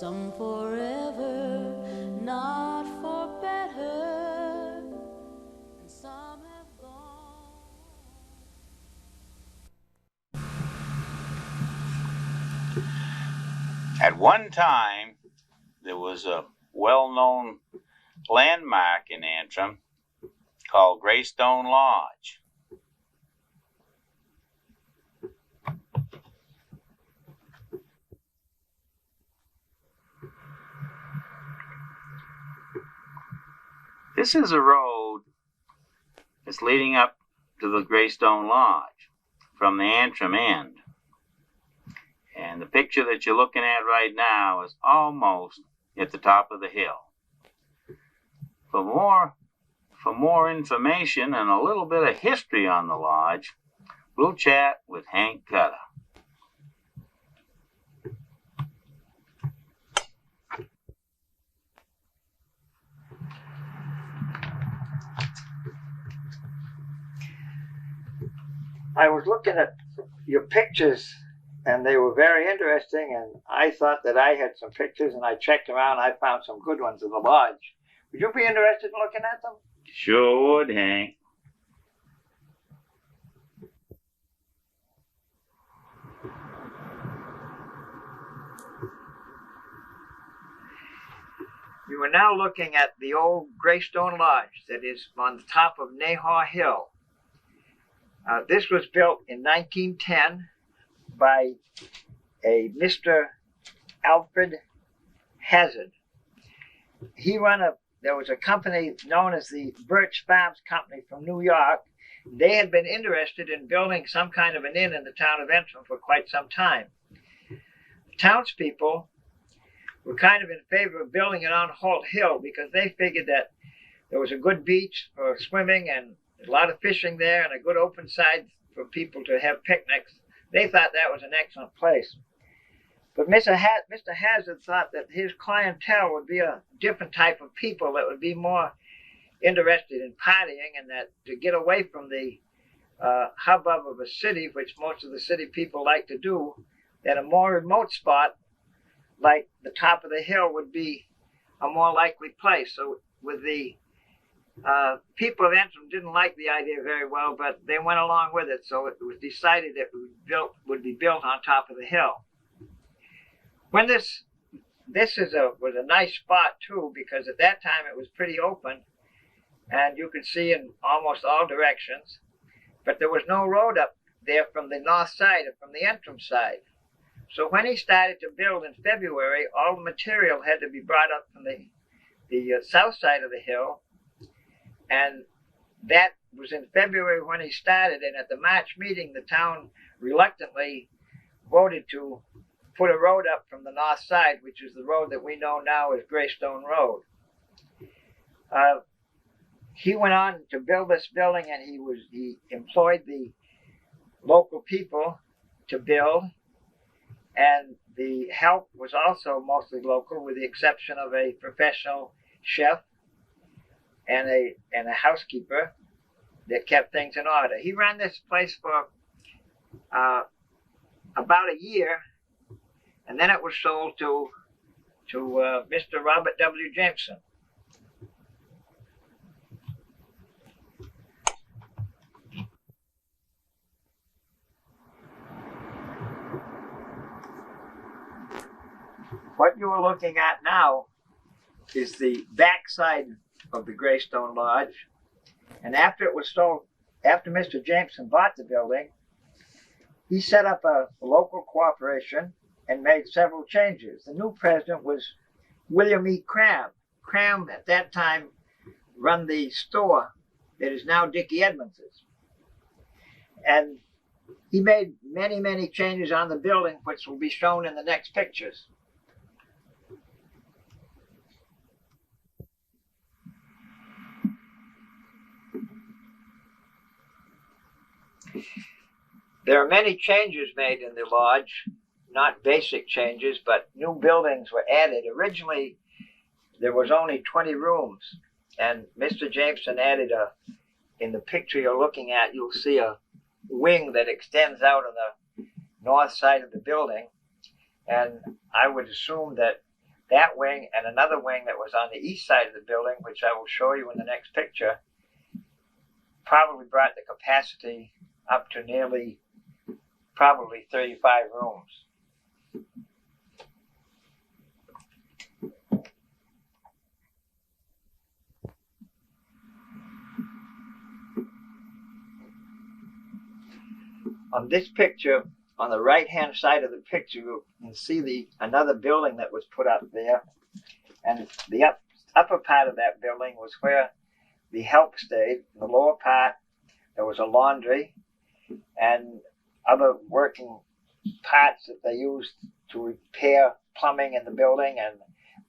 some forever, not for better, and some have gone. At one time, there was a well-known landmark in Antrim called Greystone Lodge. This is a road that's leading up to the Greystone Lodge from the Antrim end. And the picture that you're looking at right now is almost at the top of the hill. For more information and a little bit of history on the lodge, we'll chat with Hank Cutter. I was looking at your pictures, and they were very interesting, and I thought that I had some pictures, and I checked around, and I found some good ones of the lodge. Would you be interested in looking at them? Sure would, Hank. You are now looking at the old Greystone Lodge that is on the top of Nahar Hill. This was built in 1910 by a Mr. Alfred Hazard. There was a company known as the Birch Farms Company from New York. They had been interested in building some kind of an inn in the town of Antrim for quite some time. The townspeople were kind of in favor of building it on Holt Hill because they figured that there was a good beach for swimming and a lot of fishing there and a good open side for people to have picnics. They thought that was an excellent place. But Mr. Hazard thought that his clientele would be a different type of people that would be more interested in partying, and that to get away from the hubbub of a city, which most of the city people like to do, that a more remote spot like the top of the hill would be a more likely place. So with the people of Antrim didn't like the idea very well, but they went along with it. So it was decided that it would be built on top of the hill. When this was a nice spot too, because at that time it was pretty open, and you could see in almost all directions. But there was no road up there from the north side or from the Antrim side. So when he started to build in February, all the material had to be brought up from the south side of the hill. And that was in February when he started. And at the March meeting, the town reluctantly voted to put a road up from the north side, which is the road that we know now as Greystone Road. He went on to build this building, and he employed the local people to build. And the help was also mostly local, with the exception of a professional chef and a housekeeper that kept things in order. He ran this place for about a year, and then it was sold to Mr. Robert W. Jameson. What you are looking at now is the backside of the Greystone Lodge. And after it was sold, after Mr. Jameson bought the building, he set up a local corporation and made several changes. The new president was William E. Cram. Cram at that time run the store that is now Dickie Edmonds's. And he made many, many changes on the building, which will be shown in the next pictures. There are many changes made in the lodge, not basic changes, but new buildings were added. Originally, there was only 20 rooms, and Mr. Jameson added in the picture you're looking at, you'll see a wing that extends out on the north side of the building, and I would assume that that wing and another wing that was on the east side of the building, which I will show you in the next picture, probably brought the capacity up to nearly probably 35 rooms. On this picture, on the right-hand side of the picture, you can see another building that was put up there. And the upper part of that building was where the help stayed. In the lower part, there was a laundry and other working parts that they used to repair plumbing in the building and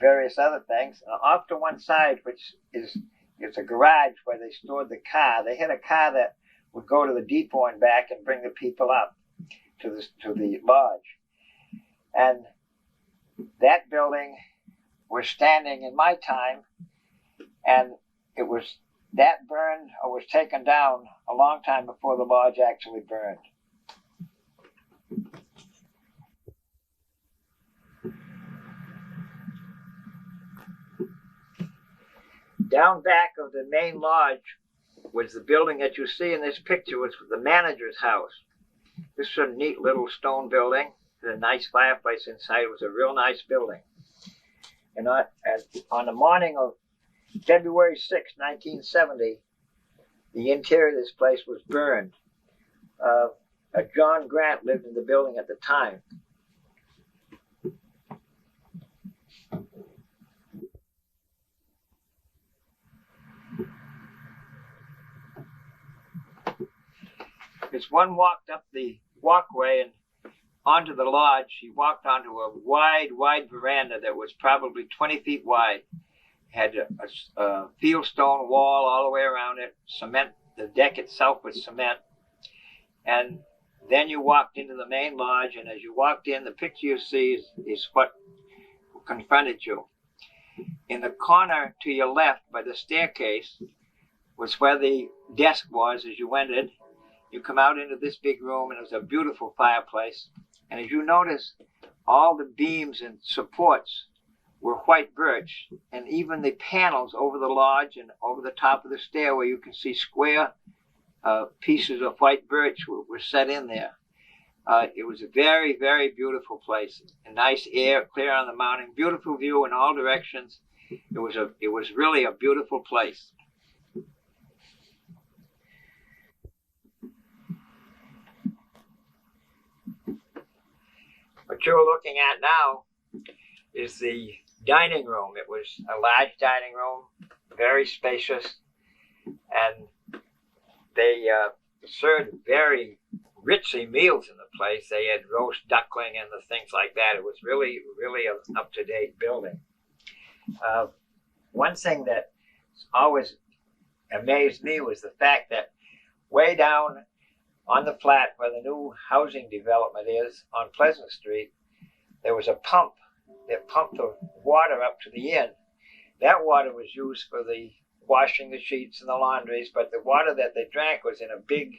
various other things. And off to one side, which is a garage where they stored the car, they had a car that would go to the depot and back and bring the people up to the lodge. And that building was standing in my time, and that burned or was taken down a long time before the lodge actually burned. Down back of the main lodge was the building that you see in this picture, was the manager's house. This is a neat little stone building with a nice fireplace inside. It was a real nice building. And on the morning of February 6, 1970, the interior of this place was burned. John Grant lived in the building at the time. As one walked up the walkway and onto the lodge, he walked onto a wide veranda that was probably 20 feet wide. It had a fieldstone wall all the way around it, cement. The deck itself was cement. And then you walked into the main lodge, and as you walked in, the picture you see is what confronted you. In the corner to your left by the staircase was where the desk was as you entered. You come out into this big room, and it was a beautiful fireplace. And as you notice, all the beams and supports were white birch, and even the panels over the lodge and over the top of the stairway, you can see square pieces of white birch were set in there. It was a very, very beautiful place. A nice air, clear on the mountain, beautiful view in all directions. It was really a beautiful place. What you're looking at now is the dining room. It was a large dining room, very spacious, and they served very richly meals in the place. They had roast duckling and the things like that. It was really, really an up-to-date building. One thing that always amazed me was the fact that way down on the flat where the new housing development is on Pleasant Street, there was a pump that pumped the water up to the inn. That water was used for the washing the sheets and the laundries, but the water that they drank was in a big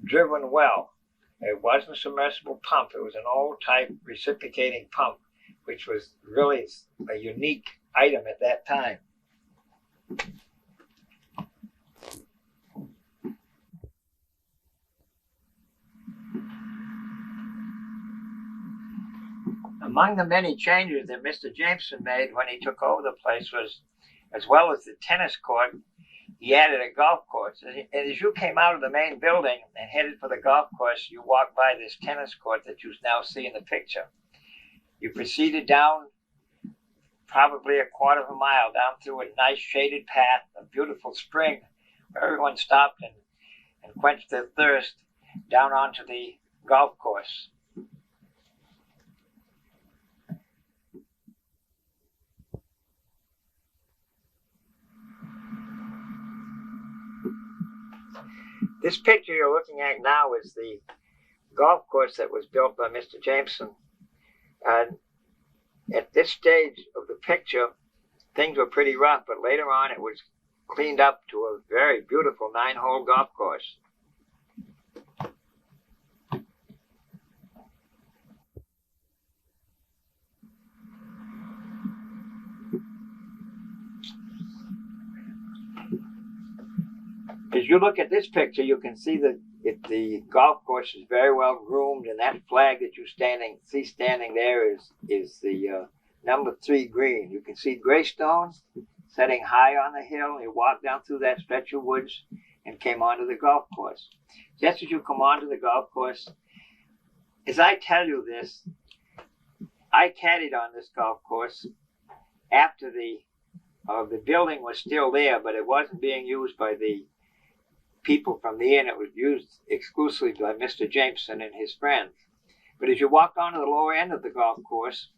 driven well. It wasn't a submersible pump. It was an old type reciprocating pump, which was really a unique item at that time. Among the many changes that Mr. Jameson made when he took over the place was, as well as the tennis court, he added a golf course. And as you came out of the main building and headed for the golf course, you walked by this tennis court that you now see in the picture. You proceeded down probably a quarter of a mile, down through a nice shaded path, a beautiful spring where everyone stopped and quenched their thirst, down onto the golf course. This picture you're looking at now is the golf course that was built by Mr. Jameson. And at this stage of the picture, things were pretty rough, but later on it was cleaned up to a very beautiful 9-hole golf course. as you look at this picture, you can see that the golf course is very well groomed, and that flag that you see standing there is the number 3 green. You can see Greystone setting high on the hill. You walk down through that stretch of woods and came onto the golf course. Just as you come onto the golf course, as I tell you this, I caddied on this golf course after the building was still there, but it wasn't being used by the people from the inn. It was used exclusively by Mr. Jameson and his friends. But as you walked onto the lower end of the golf course,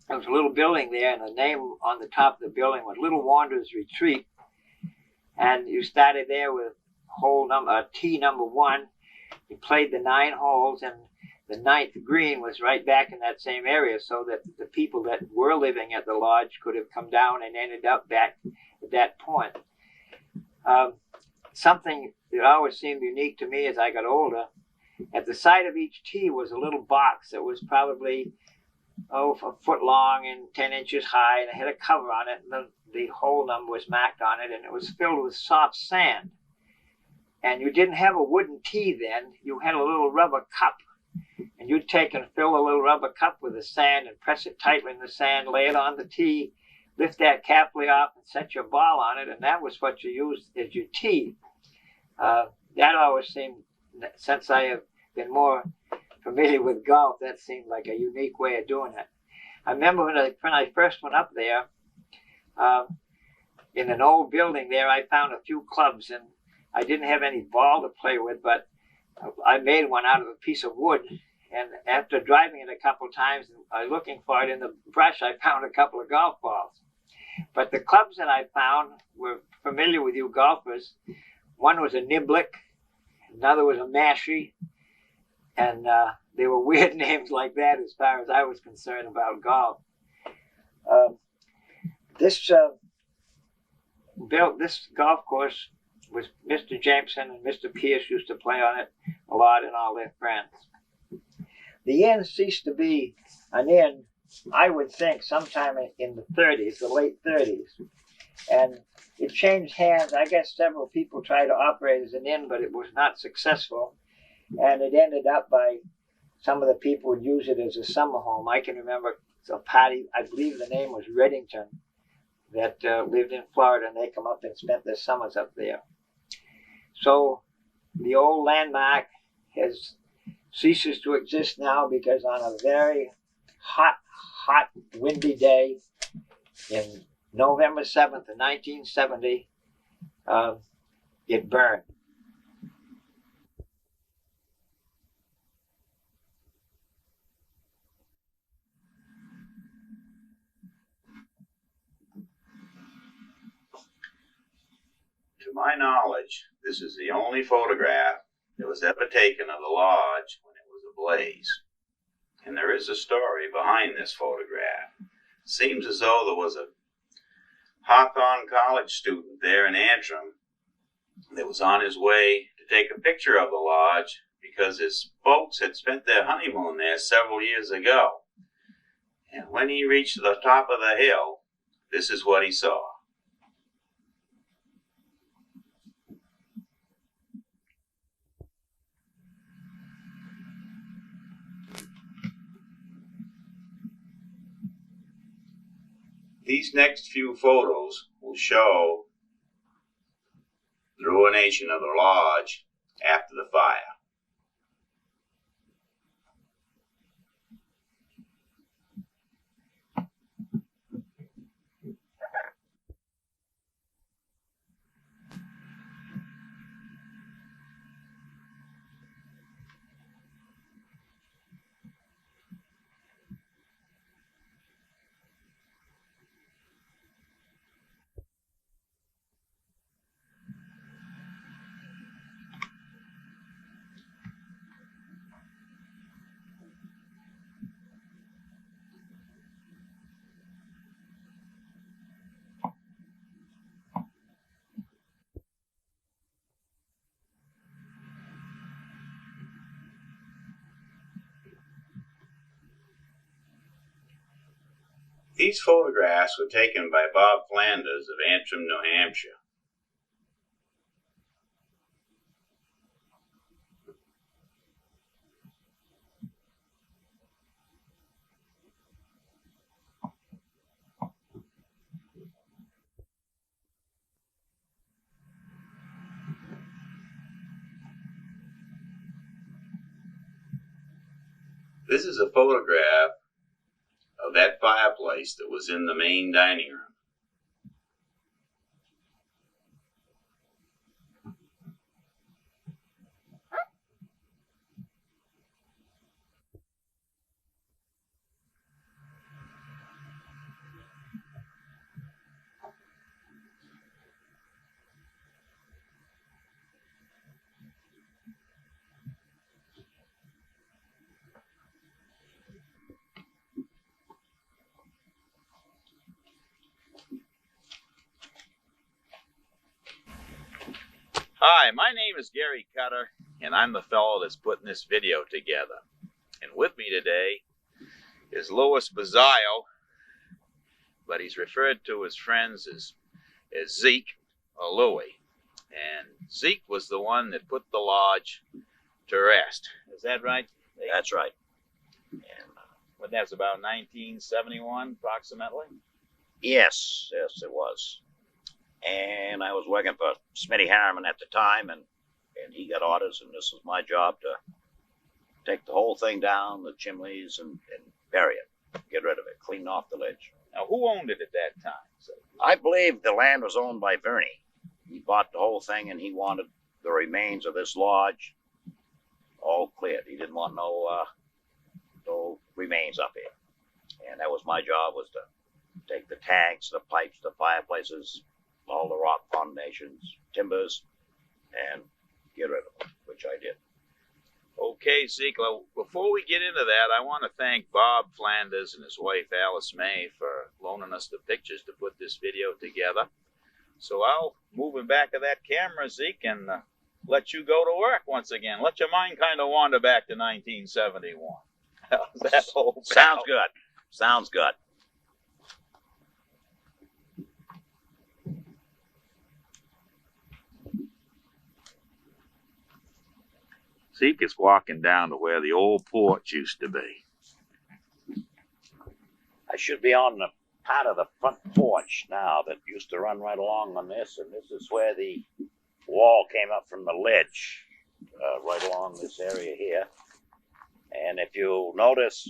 there was a little building there, and the name on the top of the building was Little Wanderer's Retreat. And you started there with tee number 1. You played the 9 holes, and the 9th green was right back in that same area, so that the people that were living at the lodge could have come down and ended up back at that point. Something that always seemed unique to me as I got older, at the side of each tee was a little box that was probably a foot long and 10 inches high, and it had a cover on it, and the hole number was marked on it, and it was filled with soft sand. And you didn't have a wooden tee then. You had a little rubber cup, and you'd take and fill a little rubber cup with the sand and press it tightly in the sand, lay it on the tee, lift that carefully off and set your ball on it, and that was what you used as your tee. That always seemed, since I have been more familiar with golf, that seemed like a unique way of doing it. I remember when I first went up there, in an old building there, I found a few clubs, and I didn't have any ball to play with, but I made one out of a piece of wood. And after driving it a couple of times and looking for it in the brush, I found a couple of golf balls. But the clubs that I found were familiar with you golfers. One was a niblick, another was a mashie, and they were weird names like that as far as I was concerned about golf. This golf course was Mr. Jameson and Mr. Pierce used to play on it a lot, and all their friends. The inn ceased to be an inn, I would think, sometime in the 30s, the late 30s. And it changed hands. I guess several people tried to operate as an inn, but it was not successful. And it ended up by some of the people would use it as a summer home. I can remember a party, I believe the name was Reddington, that lived in Florida, and they come up and spent their summers up there. So the old landmark ceases to exist now, because on a very hot, windy day in November 7th of 1970, it burned. To my knowledge, this is the only photograph that was ever taken of the lodge when it was ablaze. And there is a story behind this photograph. It seems as though there was a Hawthorne College student there in Antrim that was on his way to take a picture of the lodge because his folks had spent their honeymoon there several years ago. And when he reached the top of the hill, this is what he saw. These next few photos will show the ruination of the lodge after the fire. These photographs were taken by Bob Flanders of Antrim, New Hampshire. This is a photograph of that fireplace that was in the main dining room. Hi, my name is Gary Cutter, and I'm the fellow that's putting this video together. And with me today is Louis Bazzaio, but he's referred to his friends as Zeke or Louie. And Zeke was the one that put the lodge to rest. Is that right? That's right. And what, that's about 1971, approximately? Yes, it was. And I was working for Smitty Harriman at the time, and he got orders, and this was my job to take the whole thing down, the chimneys, and bury it, get rid of it, clean off the ledge. Now, who owned it at that time? So, I believe the land was owned by Verney. He bought the whole thing, and he wanted the remains of this lodge all cleared. He didn't want no remains up here. And that was my job, was to take the tanks, the pipes, the fireplaces, all the rock foundations, timbers, and get rid of them, which I did. Okay, Zeke, well, before we get into that, I want to thank Bob Flanders and his wife Alice May for loaning us the pictures to put this video together. So I'll move it back to that camera, Zeke, and let you go to work once again. Let your mind kind of wander back to 1971. How's that whole Sounds good. Sounds good. Zeke is walking down to where the old porch used to be. I should be on the part of the front porch now that used to run right along on this, and this is where the wall came up from the ledge, right along this area here. And if you notice,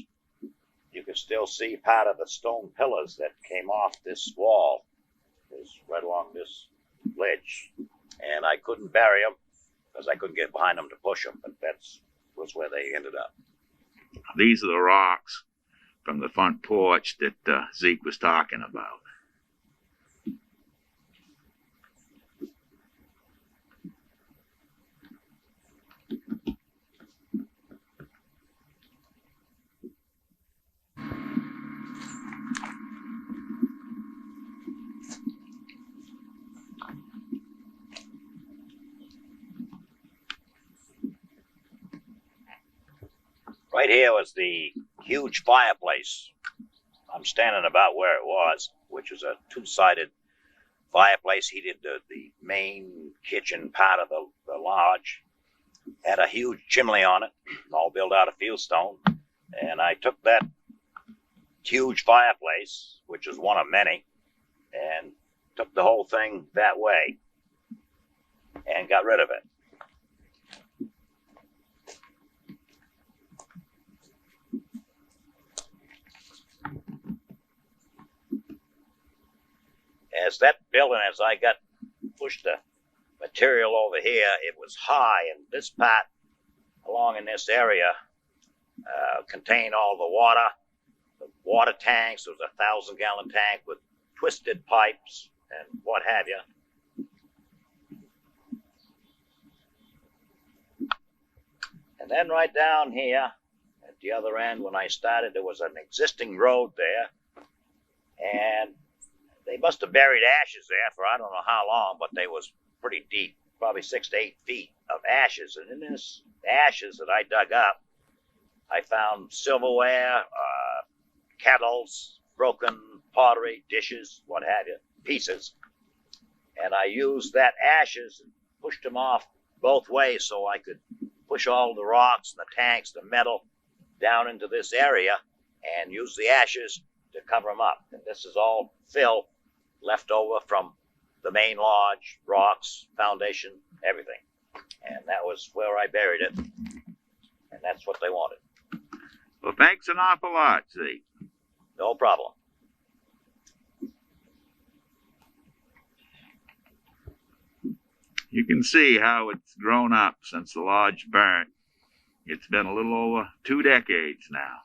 you can still see part of the stone pillars that came off this wall. Is right along this ledge. And I couldn't bury them because I couldn't get behind them to push them, but was where they ended up. These are the rocks from the front porch that Zeke was talking about. Right here was the huge fireplace. I'm standing about where it was, which is a two-sided fireplace. He did the main kitchen part of the lodge. Had a huge chimney on it, all built out of fieldstone. And I took that huge fireplace, which is one of many, and took the whole thing that way and got rid of it. As that building, as I got pushed the material over here, it was high, and this part along in this area contained all the water tanks. There was a 1,000-gallon tank with twisted pipes and what have you. And then right down here at the other end, when I started, there was an existing road there, and they must have buried ashes there for I don't know how long, but they was pretty deep, probably 6 to 8 feet of ashes. And in this ashes that I dug up, I found silverware, kettles, broken pottery, dishes, what have you, pieces. And I used that ashes and pushed them off both ways so I could push all the rocks and the tanks, the metal, down into this area and use the ashes to cover them up. And this is all fill left over from the main lodge, rocks, foundation, everything. And that was where I buried it. And that's what they wanted. Well, Thanks an awful lot, Zeke. No problem. You can see how it's grown up since the lodge burnt. It's been a little over 2 decades now.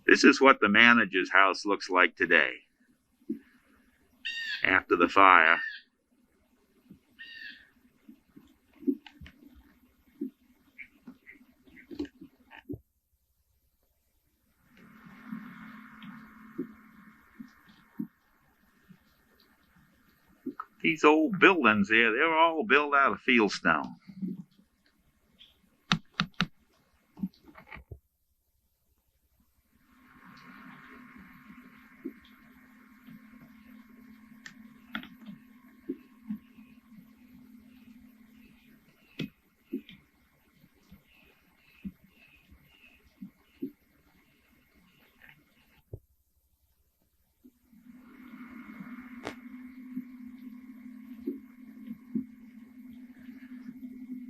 This is what the manager's house looks like today, after the fire. These old buildings here, they're all built out of fieldstone.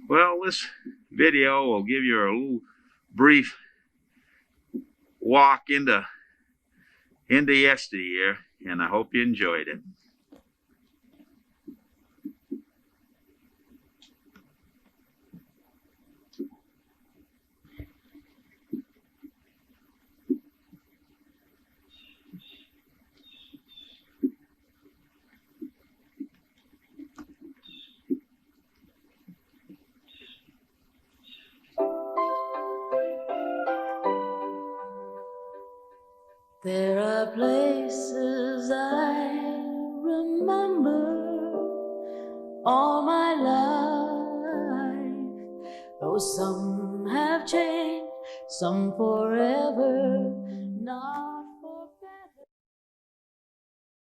Well, this video will give you a little brief walk into yesteryear, and I hope you enjoyed it. There are places I remember all my life, though some have changed, some forever, not